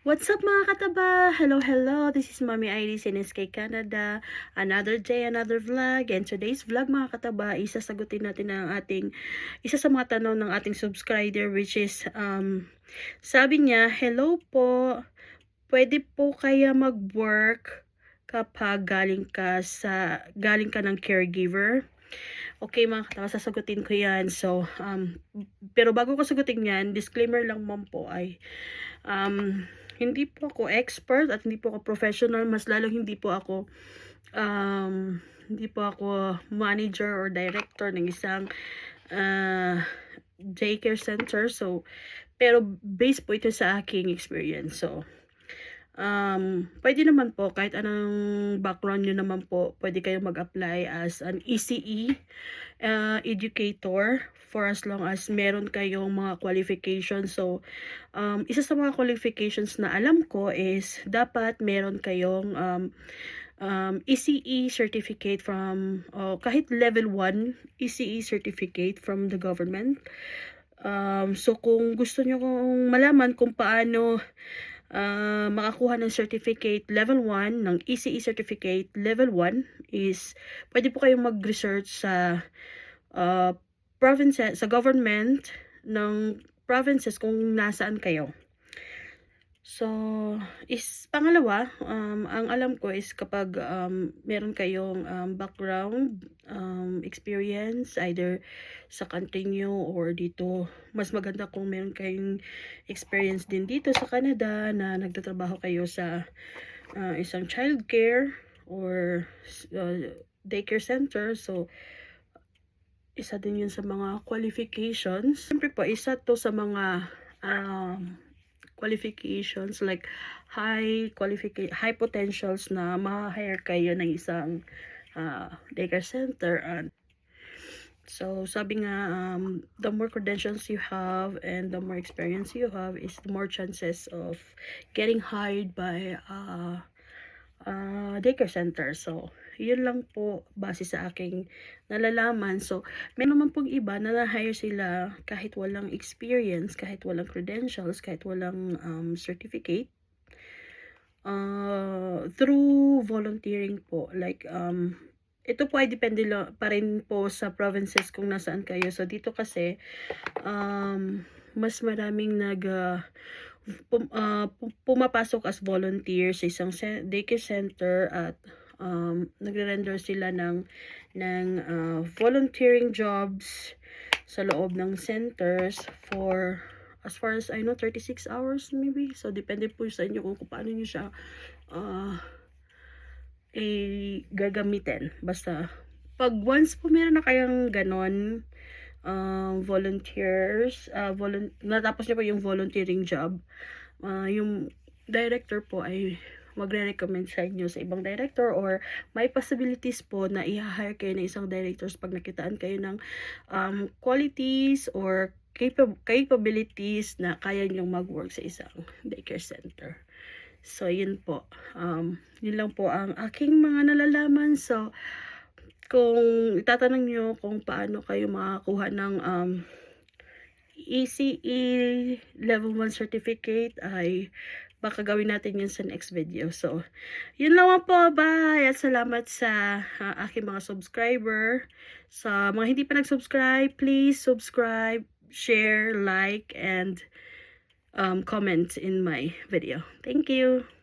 What's up mga kataba? Hello, hello. This is Mommy Iris in SK Canada. Another day, another vlog. And today's vlog mga kataba, isasagutin natin ang isa sa mga tanong ng ating subscriber, which is, sabi niya, hello po, pwede po kaya mag-work kapag galing ka ng caregiver? Okay mga kataba, sasagutin ko yan. So, pero bago ko sagutin yan, disclaimer lang ma'am po ay, hindi po ako expert at hindi po ako professional, mas lalong hindi po ako manager or director ng isang daycare center. So, pero based po ito sa aking experience. So, pwede naman po, kahit anong background nyo naman po, pwede kayo mag-apply as an ECE educator for as long as meron kayong mga qualifications. So, isa sa mga qualifications na alam ko is dapat meron kayong ECE certificate from, kahit level 1 ECE certificate from the government. So, kung gusto nyo kong malaman kung paano makakuha ng certificate level 1 ng ECE certificate level 1 is pwede po kayong mag-research sa provinces, sa government ng provinces kung nasaan kayo. So, pangalawa, ang alam ko is kapag meron kayong background, experience, either sa country nyo or dito, mas maganda kung meron kayong experience din dito sa Canada na nagtatrabaho kayo sa isang childcare or daycare center. So, isa din yun sa mga qualifications. Siyempre po, isa to sa mga qualifications like high potentials na ma-hire kayo ng isang daycare center. And so sabi nga, the more credentials you have and the more experience you have is the more chances of getting hired by daycare center. So yun lang po base sa aking nalalaman. So may naman pong iba na na-hire sila kahit walang experience, kahit walang credentials, kahit walang certificate, through volunteering po. Like ito po ay depende pa rin po sa provinces kung nasaan kayo. So dito kasi mas maraming pumapasok as volunteer sa isang daycare center at nagre-render sila ng volunteering jobs sa loob ng centers for, as far as I know, 36 hours maybe. So depende po sa inyo kung paano nyo siya gagamitin. Basta pag once po meron na kayang ganon volunteers, natapos nyo po yung volunteering job, yung director po ay magre-recommend sa inyo sa ibang director, or may possibilities po na i-hire kayo ng isang directors pag nakitaan kayo ng qualities or capabilities na kaya nyong mag-work sa isang daycare center. So yun po, yun lang po ang aking mga nalalaman. So kung itatanong nyo kung paano kayo makakuha ng ECE level 1 certificate, ay baka gawin natin yun sa next video. So, yun lang po. Bye! At salamat sa aking mga subscriber. Sa mga hindi pa nag-subscribe, please subscribe, share, like, and comment in my video. Thank you!